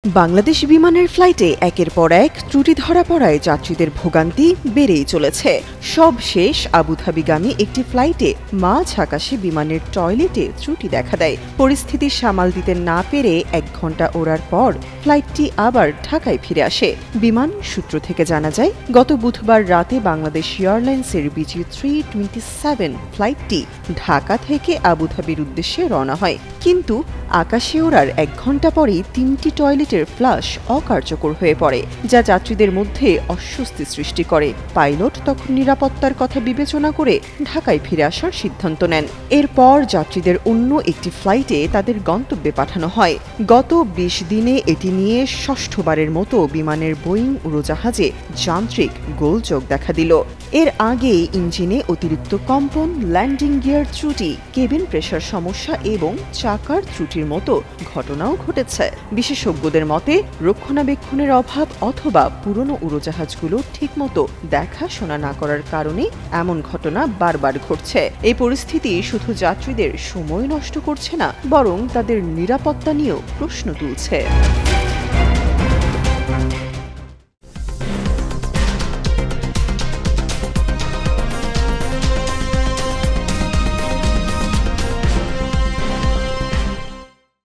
বাংলাদেশ বিমানের ফ্লাইটে একের পর এক ত্রুটি ধরা পড়ায় যাত্রীদের ভোগান্তি বেড়েই চলেছে। সবশেষ আবুধাবিগামী একটি ফ্লাইটে মাঝ আকাশে বিমানের টয়লেটে ত্রুটি দেখা দেয়। পরিস্থিতি সামাল দিতে না পেরে ১ ঘণ্টা ওড়ার পর ফ্লাইটটি আবার ঢাকায় ফিরে আসে। বিমান সূত্র থেকে জানা যায়, গত বুধবার রাতে বাংলাদেশ এয়ারলাইন্সের BG327 ফ্লাইটটি ঢাকা থেকে আবুধাবির উদ্দেশ্যে রওনা হয়, কিন্তু আকাশে ওড়ার ১ ঘণ্টা পরেই ৩টি টয়লেটের ফ্লাশ অকার্যকর হয়ে পড়ে, যা যাত্রীদের মধ্যে অস্বস্তি সৃষ্টি করে। পাইলট তখন নিরাপত্তার কথা বিবেচনা করে ঢাকায় ফিরে আসার সিদ্ধান্ত নেন। এরপর যাত্রীদের অন্য একটি ফ্লাইটে তাদের গন্তব্যে পাঠানো হয়। গত ২০ দিনে এটি নিয়ে ষষ্ঠবারের মতো বিমানের বোয়িং উড়োজাহাজে যান্ত্রিক গোলযোগ দেখা দিল। এর আগে ইঞ্জিনে অতিরিক্ত কম্পন, ল্যান্ডিং গিয়ার ত্রুটি, কেবিন প্রেসার সমস্যা এবং চাকার ত্রুটির মতো ঘটনাও ঘটেছে। বিশেষজ্ঞদের মতে, রক্ষণাবেক্ষণের অভাব অথবা পুরনো উড়োজাহাজগুলো ঠিকমতো দেখাশোনা না করার কারণে এমন ঘটনা বারবার ঘটছে। এই পরিস্থিতি শুধু যাত্রীদের সময় নষ্ট করছে না, বরং তাদের নিরাপত্তা নিয়েও প্রশ্ন তুলছে।